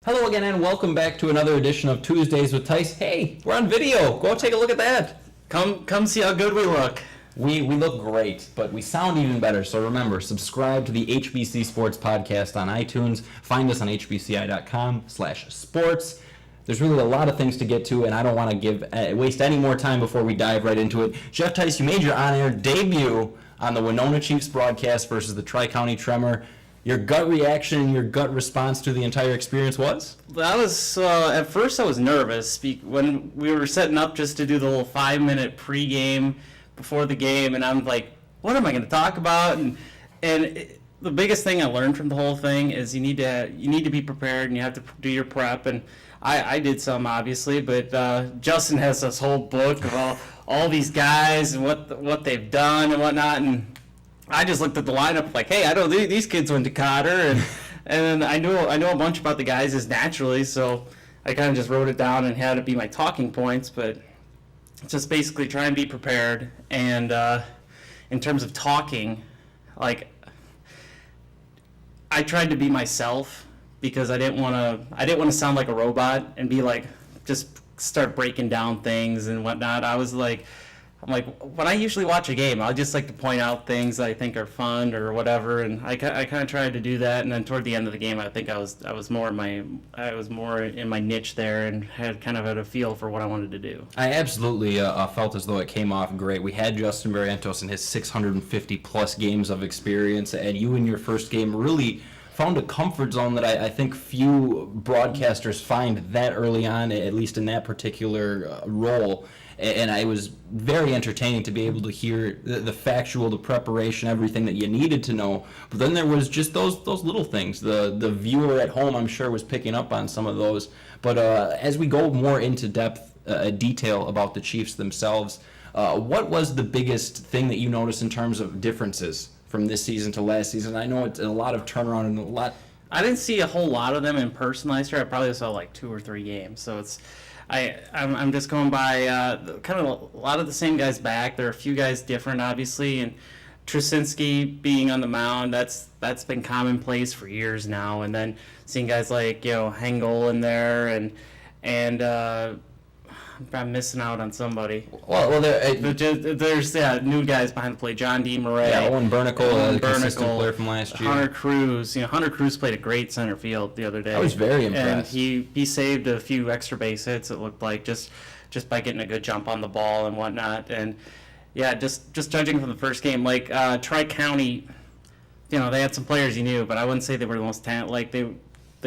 Hello again and welcome back to another edition of Tuesdays with Theis. Hey, we're on video. Go take a look at that. Come see how good we look. We look great, but we sound even better. So remember, subscribe to the HBC Sports Podcast on iTunes. Find us on hbci.com/sports. There's really a lot of things to get to, and I don't want to waste any more time before we dive right into it. Jeff Theis, you made your on-air debut on the Winona Chiefs broadcast versus the Tri-County Tremor. Your gut reaction, your gut response to the entire experience was? That was, at first I was nervous when we were setting up just to do the little 5-minute pregame before the game, and I'm like, what am I going to talk about? The biggest thing I learned from the whole thing is you need to be prepared and you have to do your prep, and I did some obviously, but Justin has this whole book of all these guys and what they've done and whatnot, and I just looked at the lineup like, hey, I know these kids went to Cotter, and I know a bunch about the guys just naturally, so I kind of just wrote it down and had it be my talking points, but just basically try and be prepared. And in terms of talking, like, I tried to be myself because I didn't want to sound like a robot and be like, just start breaking down things and whatnot. I'm like, when I usually watch a game, I just like to point out things that I think are fun or whatever, and I kind of tried to do that. And then toward the end of the game, I think I was more in my niche there and had a feel for what I wanted to do. I absolutely felt as though it came off great. We had Justin Barrientos in his 650 plus games of experience, and you in your first game really found a comfort zone that I think few broadcasters find that early on, at least in that particular role. And it was very entertaining to be able to hear the factual, the preparation, everything that you needed to know. But then there was just those little things. The viewer at home, I'm sure, was picking up on some of those. But as we go more into detail about the Chiefs themselves, what was the biggest thing that you noticed in terms of differences from this season to last season? I know it's a lot of turnaround and a lot. I didn't see a whole lot of them in person last year. I probably saw like 2 or 3 games. So I'm just going by kind of a lot of the same guys back. There are a few guys different, obviously, and Trusinski being on the mound, that's been commonplace for years now. And then seeing guys like Hengel in there, and I'm missing out on somebody. Well, there's new guys behind the plate. John D. Murray. Yeah, Owen Bernicle, a consistent player from last year. Hunter Cruz. Hunter Cruz played a great center field the other day. I was very impressed. And he saved a few extra base hits, it looked like, just by getting a good jump on the ball and whatnot. And yeah, just judging from the first game, like Tri-County, they had some players you knew, but I wouldn't say they were the most talented. Like they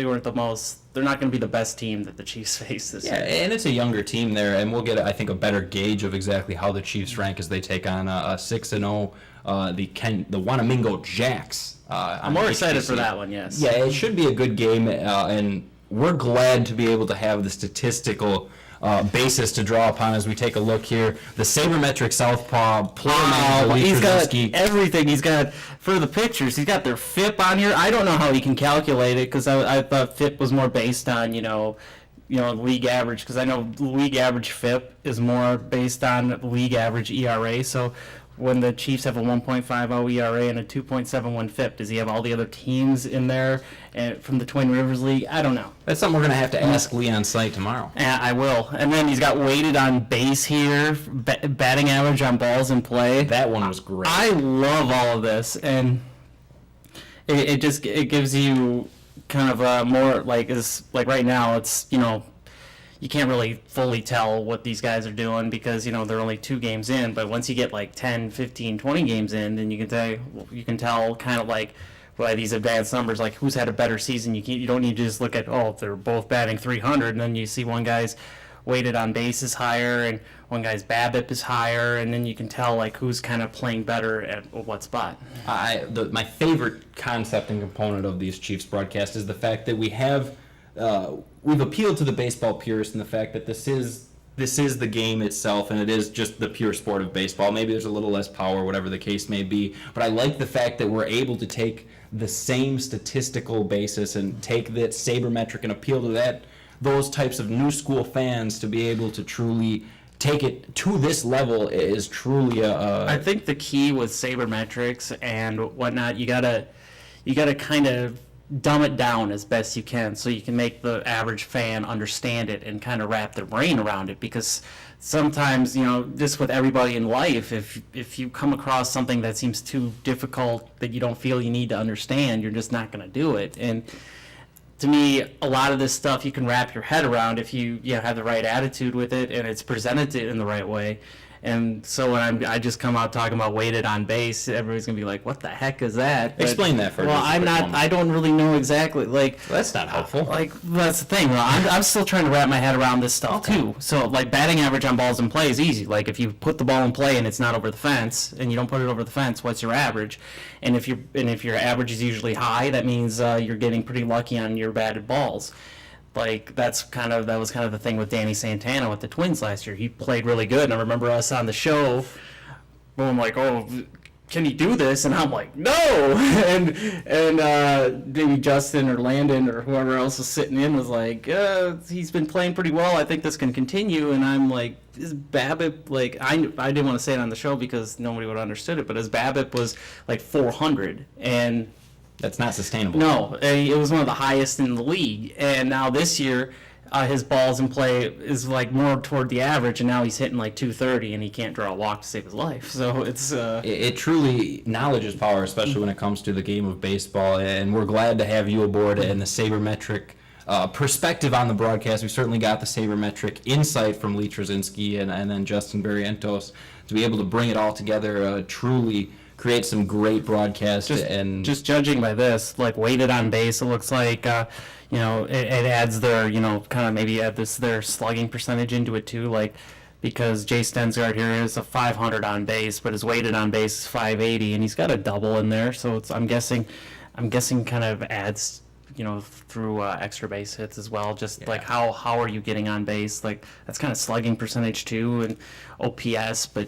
weren't the most. They're not going to be the best team that the Chiefs face this year. Yeah, and it's a younger team there, and we'll get, I think, a better gauge of exactly how the Chiefs rank as they take on 6-0 the Wanamingo Jacks. I'm more excited for that one. Yes. Yeah, it should be a good game, and we're glad to be able to have the statistical basis to draw upon as we take a look here. The sabermetric southpaw, he's got everything. He's got, for the pictures, he's got their FIP on here. I don't know how he can calculate it, because I thought FIP was more based on, league average, because I know league average FIP is more based on league average ERA. So when the Chiefs have a 1.50 ERA and a 2.71 FIP, does he have all the other teams in there from the Twin Rivers League? I don't know. That's something we're going to have to ask Lee on site tomorrow. Yeah, I will. And then he's got weighted on base here, batting average on balls in play. That one was great. I love all of this, and it gives you kind of more, like right now it's, you can't really fully tell what these guys are doing because, they're only 2 games in. But once you get like 10, 15, 20 games in, then you can tell kind of like by these advanced numbers, like who's had a better season. You don't need to just look at, they're both batting 300, and then you see one guy's weighted on base is higher and one guy's BABIP is higher, and then you can tell like who's kind of playing better at what spot. My favorite concept and component of these Chiefs broadcasts is the fact that we've appealed to the baseball purists in the fact that this is the game itself, and it is just the pure sport of baseball. Maybe there's a little less power, whatever the case may be, but I like the fact that we're able to take the same statistical basis and take that sabermetric and appeal to those types of new school fans to be able to truly take it to this level is truly I think the key with sabermetrics and whatnot, you gotta kind of dumb it down as best you can so you can make the average fan understand it and kind of wrap their brain around it, because sometimes, just with everybody in life, if you come across something that seems too difficult that you don't feel you need to understand, you're just not going to do it. And to me, a lot of this stuff you can wrap your head around if you have the right attitude with it and it's presented in the right way. And so when I just come out talking about weighted on base, everybody's gonna be like, "What the heck is that?" Explain that for well, just a quick moment. I don't really know exactly. Like, Well, that's not helpful. Like, that's the thing. Well, I'm still trying to wrap my head around this stuff too. So, like, batting average on balls in play is easy. Like, if you put the ball in play and it's not over the fence, and you don't put it over the fence, what's your average? And if your average is usually high, that means you're getting pretty lucky on your batted balls. Like, that was kind of the thing with Danny Santana with the Twins last year. He played really good, and I remember us on the show going like, "Oh, can he do this?" And I'm like, "No!" and maybe Justin or Landon or whoever else was sitting in was like, "He's been playing pretty well. I think this can continue." And I'm like, "Is BABIP like?" I didn't want to say it on the show because nobody would have understood it, but his BABIP was like 400, and That's not sustainable. no, it was one of the highest in the league. And now this year, his balls in play is like more toward the average, and now he's hitting like 230, and he can't draw a walk to save his life. So it's It truly, knowledge is power, especially when it comes to the game of baseball. And we're glad to have you aboard and the sabermetric perspective on the broadcast. We certainly got the sabermetric insight from Lee Trzynski and then Justin Barrientos to be able to bring it all together. Truly create some great broadcast. just judging by this, like weighted on base, it looks like it adds their kind of maybe add their slugging percentage into it too, like, because Jay Stensgaard here is a 500 on base, but his weighted on base is 580, and he's got a double in there, so I'm guessing kind of adds through extra base hits as well. Just like how are you getting on base? Like, that's kind of slugging percentage too, and OPS, but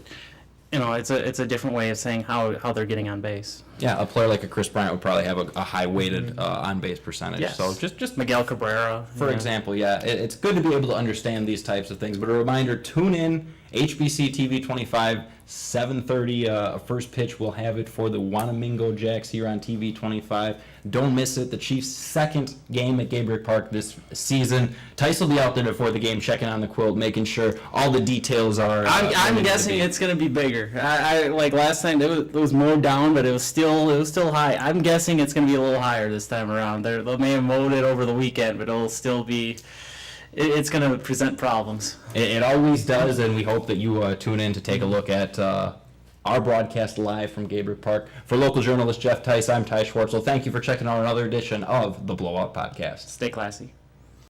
it's a different way of saying how they're getting on base. Yeah, a player like a Chris Bryant would probably have a high weighted on base percentage. Yes. So just Miguel Cabrera, for example, it's good to be able to understand these types of things. But a reminder: tune in HBC TV 25, 7:30. First pitch. We'll have it for the Wanamingo Jacks here on TV 25. Don't miss it. The Chiefs' second game at Gabriel Park this season. Theis will be out there before the game, checking on the quilt, making sure all the details are. I'm guessing it's going to be bigger. I like last time it was more down, but it was still high. I'm guessing it's going to be a little higher this time around. They may have mowed it over the weekend, but it'll still be. It's going to present problems. It always does, and we hope that you tune in to take a look at our broadcast live from Gabriel Park. For local journalist Jeff Theis, I'm Ty Schwartzel. Thank you for checking out another edition of the Blowout Podcast. Stay classy.